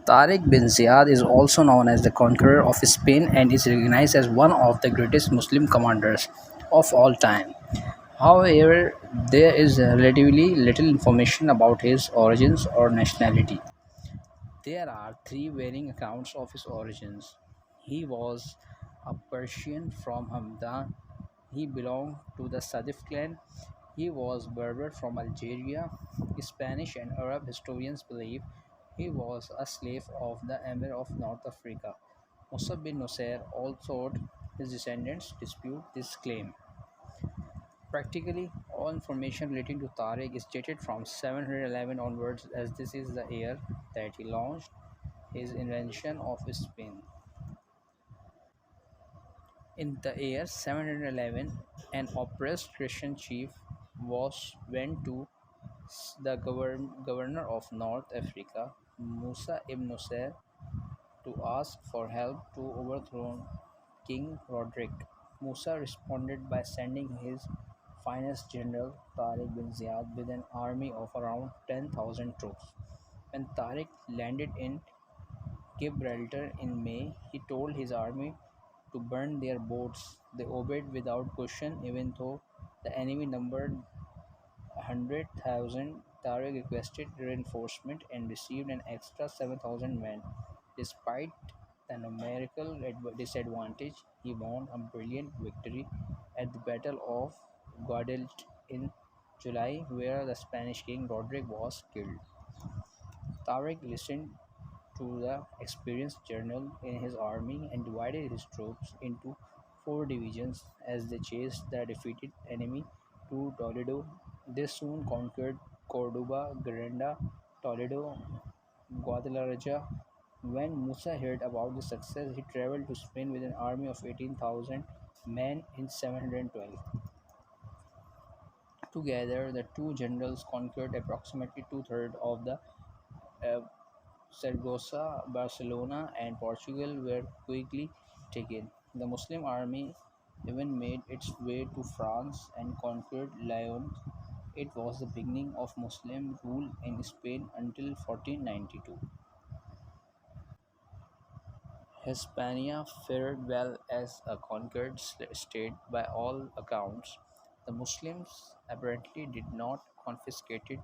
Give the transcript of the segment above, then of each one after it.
Tariq bin Ziyad is also known as the conqueror of Spain and is recognized as one of the greatest Muslim commanders of all time. However, there is relatively little information about his origins or nationality. There are three varying accounts of his origins. He was a Persian from Hamdan. He belonged to the Sadif clan. He was Berber from Algeria. Spanish and Arab historians believe he was a slave of the Emir of North Africa. Musa bin Nusayr also his descendants dispute this claim. Practically all information relating to Tariq is dated from 711 onwards, as this is the year that he launched his invention of Spain. In the year 711, an oppressed Christian chief went to the governor of North Africa, Musa ibn Nusayr, to ask for help to overthrow King Roderick. Musa responded by sending his finest general, Tariq bin Ziyad, with an army of around 10,000 troops. When Tariq landed in Gibraltar in May, he told his army to burn their boats. They obeyed without question, even though the enemy numbered 100,000. Tariq requested reinforcement and received an extra 7,000 men. Despite the numerical disadvantage, he won a brilliant victory at the Battle of Guadalete in July, where the Spanish king Roderick was killed. Tariq listened to the experienced general in his army and divided his troops into four divisions as they chased the defeated enemy to Toledo. They soon conquered Cordoba, Granada, Toledo, Guadalajara. When Musa heard about the success, he traveled to Spain with an army of 18,000 men in 712. Together, the two generals conquered approximately two-thirds of the uh, Saragossa, Barcelona, and Portugal were quickly taken. The Muslim army even made its way to France and conquered Lyon. It was the beginning of Muslim rule in Spain until 1492. Hispania fared well as a conquered state by all accounts. The Muslims apparently did not confiscate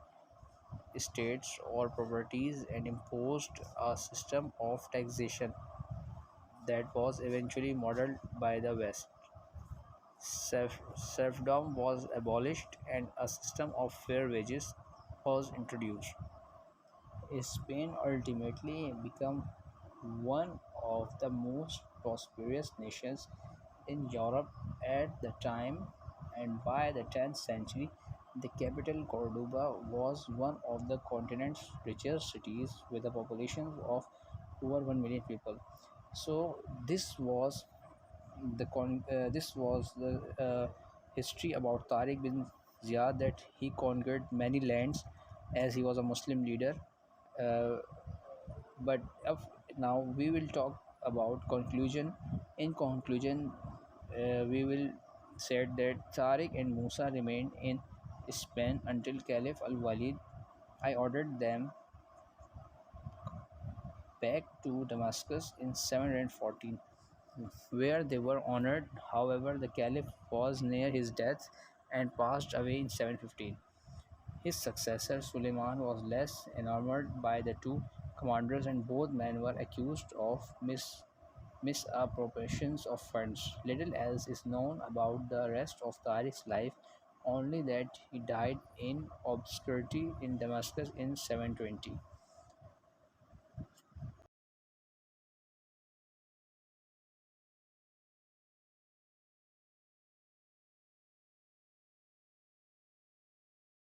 estates or properties and imposed a system of taxation that was eventually modeled by the West. Serfdom was abolished and a system of fair wages was introduced. Spain ultimately became one of the most prosperous nations in Europe at the time, and by the 10th century, the capital Cordoba was one of the continent's richest cities with a population of over 1 million people. So this was the history about Tariq bin Ziyad, that he conquered many lands as he was a Muslim leader. Uh, but now we will talk about conclusion. In conclusion, we will said that Tariq and Musa remained in Spain until Caliph al-Walid I ordered them back to Damascus in 714, where they were honored. However, the Caliph was near his death and passed away in 715. His successor Suleiman was less enamored by the two commanders, and both men were accused of misappropriations of funds. Little else is known about the rest of Tariq's life, only that he died in obscurity in Damascus in 720.